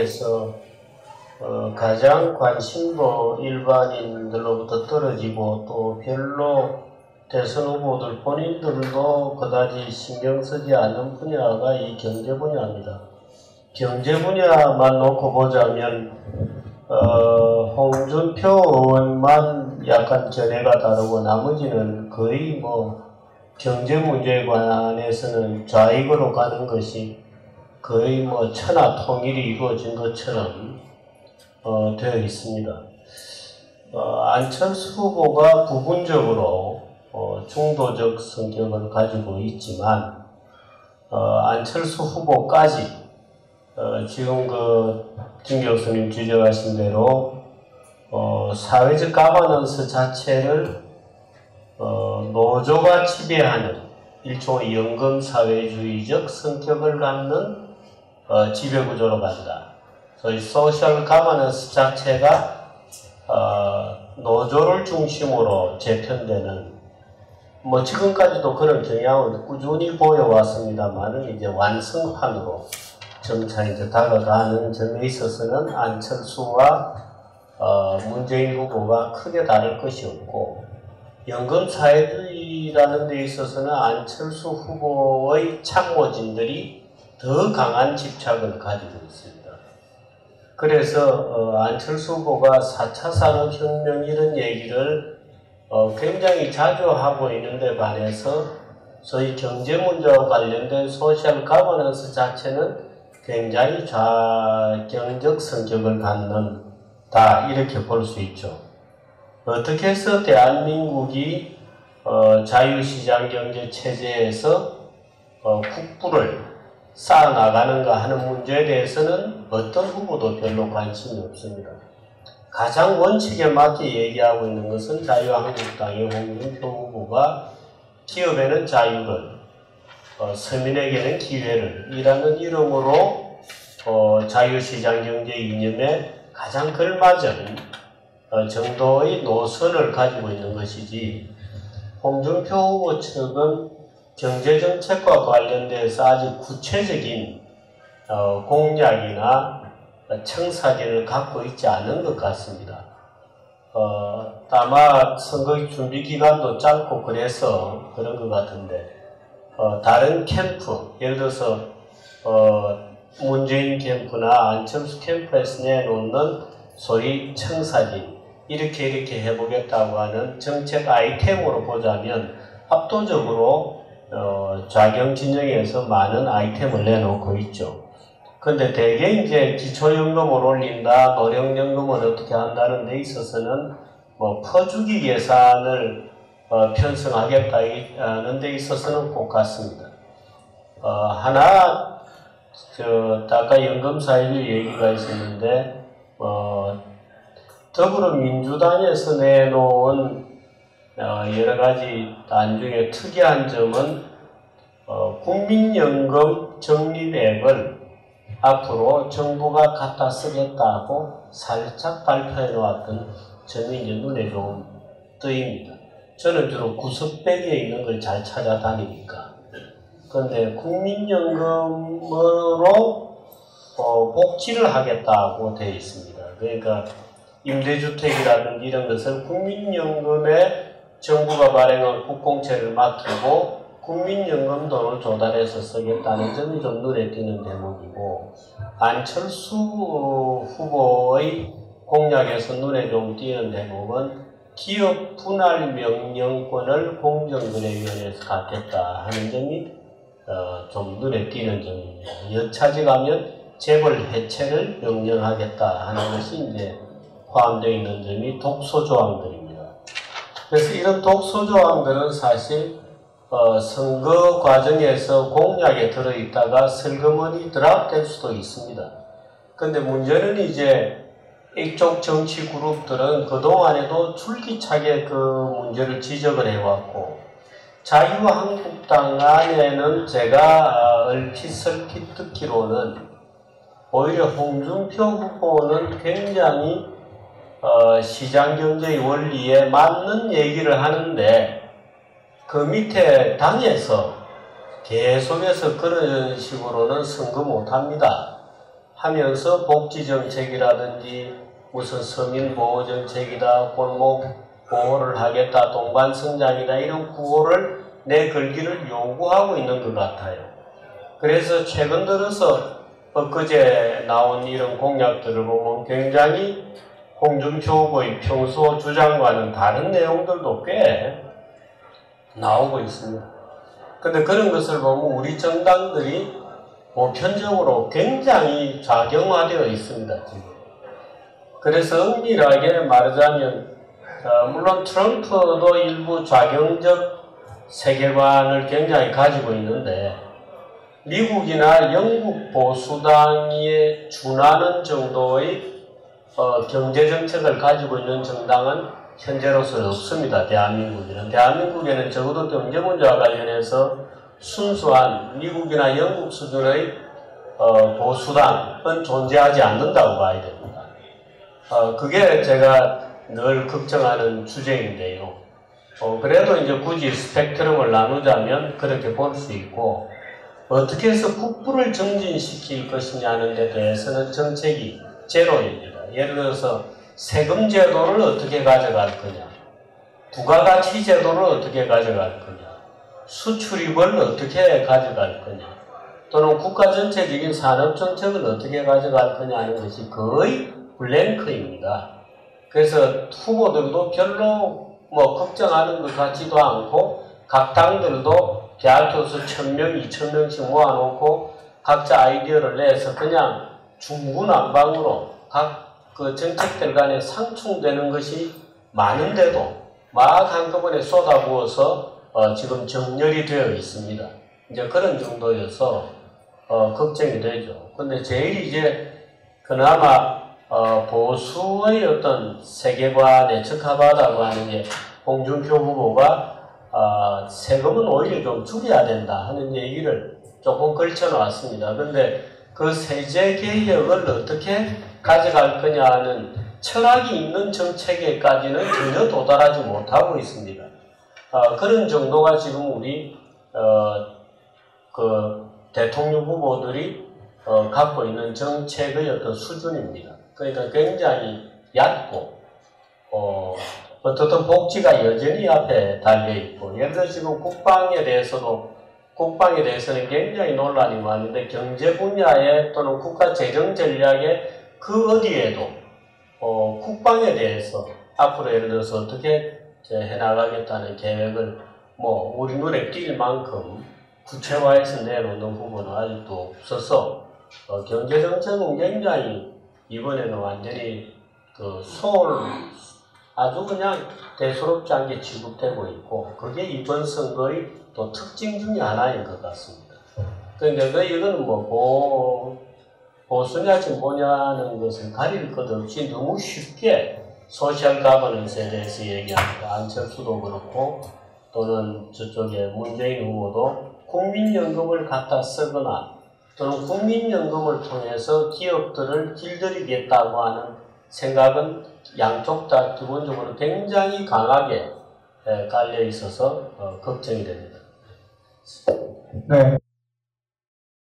중에서 가장 관심도 일반인들로부터 떨어지고 또 별로 대선 후보들 본인들도 그다지 신경 쓰지 않는 분야가 이 경제 분야입니다. 경제 분야만 놓고 보자면 홍준표 의원만 약간 견해가 다르고 나머지는 거의 뭐 경제 문제에 관해서는 좌익으로 가는 것이 거의 뭐 천하 통일이 이루어진 것처럼 되어 있습니다. 안철수 후보가 부분적으로 중도적 성격을 가지고 있지만 안철수 후보까지 지금 김 교수님 지적하신 대로 사회적 가버넌스 자체를 노조가 지배하는 일종의 연금사회주의적 성격을 갖는 지배구조로 간다. 소위 소셜 가버넌스 자체가 노조를 중심으로 재편되는 뭐 지금까지도 그런 경향을 꾸준히 보여왔습니다만은 이제 완성판으로 점차 이제 다가가는 점에 있어서는 안철수와 문재인 후보가 크게 다를 것이 없고 연금사회주의라는 데 있어서는 안철수 후보의 참모진들이 더 강한 집착을 가지고 있습니다. 그래서 안철수 후보가 4차 산업혁명 이런 얘기를 굉장히 자주 하고 있는데 반해서 소위 경제 문제와 관련된 소셜 가버넌스 자체는 굉장히 좌경적 성격을 갖는다 이렇게 볼 수 있죠. 어떻게 해서 대한민국이 자유시장 경제 체제에서 국부를 쌓아나가는가 하는 문제에 대해서는 어떤 후보도 별로 관심이 없습니다. 가장 원칙에 맞게 얘기하고 있는 것은 자유한국당의 홍준표 후보가 기업에는 자유를, 서민에게는 기회를 이라는 이름으로 자유시장 경제 이념에 가장 걸맞은 정도의 노선을 가지고 있는 것이지 홍준표 후보 측은 경제정책과 관련돼서 아주 구체적인 공약이나 청사진을 갖고 있지 않은 것 같습니다. 아마 선거 준비 기간도 짧고 그래서 그런 것 같은데 다른 캠프, 예를 들어서 문재인 캠프나 안철수 캠프에서 내놓는 소위 청사진 이렇게 해보겠다고 하는 정책 아이템으로 보자면 압도적으로 좌경 진영에서 많은 아이템을 내놓고 있죠. 근데 대개 이제 기초연금을 올린다, 노령연금을 어떻게 한다는 데 있어서는 뭐 퍼주기 예산을 편성하겠다는 데 있어서는 꼭 같습니다. 하나, 아까 연금사회주의 얘기가 있었는데, 더불어민주당에서 내놓은 여러 가지 나중에 특이한 점은 국민연금 적립액을 앞으로 정부가 갖다 쓰겠다고 살짝 발표해 놓았던 점이 이제 눈에 좀 뜨입니다. 저는 주로 구석배기에 있는 걸 잘 찾아다니니까. 그런데 국민연금으로 복지를 하겠다고 되어 있습니다. 그러니까 임대주택이라든지 이런 것을 국민연금에 정부가 발행한 국공채를 맡기고 국민연금 돈을 조달해서 쓰겠다는 점이 좀 눈에 띄는 대목이고 안철수 후보의 공약에서 눈에 좀 띄는 대목은 기업 분할 명령권을 공정거래위원회에서 갖겠다 하는 점이 좀 눈에 띄는 점입니다. 여차지가면 재벌 해체를 명령하겠다 하는 것이 이제 포함되어 있는 점이 독소조항들입니다. 그래서 이런 독소조항들은 사실 선거 과정에서 공약에 들어있다가 슬그머니 드랍될 수도 있습니다. 근데 문제는 이제 이쪽 정치 그룹들은 그동안에도 줄기차게 그 문제를 지적을 해왔고 자유한국당 안에는 제가 얼핏설핏 듣기로는 오히려 홍준표 후보는 굉장히 시장경제의 원리에 맞는 얘기를 하는데 그 밑에 당에서 계속해서 그런 식으로는 선거 못합니다 하면서 복지정책이라든지 무슨 서민보호정책이다, 골목 보호를 하겠다, 동반성장이다 이런 구호를 내걸기를 요구하고 있는 것 같아요. 그래서 최근 들어서 엊그제 나온 이런 공약들을 보면 굉장히 홍준표 후보의 평소 주장과는 다른 내용들도 꽤 나오고 있습니다. 근데 그런 것을 보면 우리 정당들이 보편적으로 굉장히 작용화되어 있습니다, 지금. 그래서 엄밀하게 말하자면, 물론 트럼프도 일부 좌경적 세계관을 굉장히 가지고 있는데, 미국이나 영국 보수당에 준하는 정도의 경제정책을 가지고 있는 정당은 현재로서 없습니다. 대한민국에는 적어도 경제 문제와 관련해서 순수한 미국이나 영국 수준의 보수당은 존재하지 않는다고 봐야 됩니다. 그게 제가 늘 걱정하는 주제인데요. 그래도 이제 굳이 스펙트럼을 나누자면 그렇게 볼 수 있고, 어떻게 해서 국부를 정진시킬 것이냐는 데 대해서는 정책이 제로입니다. 예를 들어서 세금 제도를 어떻게 가져갈 거냐, 부가가치 제도를 어떻게 가져갈 거냐, 수출입을 어떻게 가져갈 거냐, 또는 국가 전체적인 산업 정책을 어떻게 가져갈 거냐 하는 것이 거의 블랭크입니다. 그래서 후보들도 별로 걱정하는 것 같지도 않고, 각 당들도 대학교에서 1000명, 2000명씩 모아놓고 각자 아이디어를 내서 그냥 중구난방으로 각 그 정책들 간에 상충되는 것이 많은데도 막 한꺼번에 쏟아부어서 지금 정렬이 되어 있습니다. 이제 그런 정도여서 걱정이 되죠. 근데 제일 이제 그나마 보수의 어떤 세계관에 적합하다고 하는 게 홍준표 후보가 세금은 오히려 좀 줄여야 된다 하는 얘기를 조금 걸쳐놓았습니다. 근데 그 세제 개혁을 어떻게 가져갈 거냐 하는 철학이 있는 정책에까지는 전혀 도달하지 못하고 있습니다. 그런 정도가 지금 우리 그 대통령 후보들이 갖고 있는 정책의 어떤 수준입니다. 그러니까 굉장히 얕고 어떻든 복지가 여전히 앞에 달려 있고, 예를 들어 지금 국방에 대해서는 굉장히 논란이 많은데, 경제 분야에 또는 국가 재정 전략에 그 어디에도 국방에 대해서 앞으로 예를 들어서 어떻게 해나가겠다는 계획을 우리 눈에 띌 만큼 구체화해서 내놓는 후보는 아직도 없어서 경제정책은 굉장히 이번에는 완전히 아주 그냥 대수롭지 않게 지급되고 있고, 그게 이번 선거의 또 특징 중에 하나인 것 같습니다. 그러니까 이거는 보수냐 진보냐는 것을 가릴 것 없이 너무 쉽게 소셜 가버넌스에 대해서 얘기합니다. 안철수도 그렇고, 또는 저쪽에 문재인 후보도 국민연금을 갖다 쓰거나 또는 국민연금을 통해서 기업들을 길들이겠다고 하는 생각은 양쪽 다 기본적으로 굉장히 강하게 깔려 있어서 걱정이 됩니다. 네.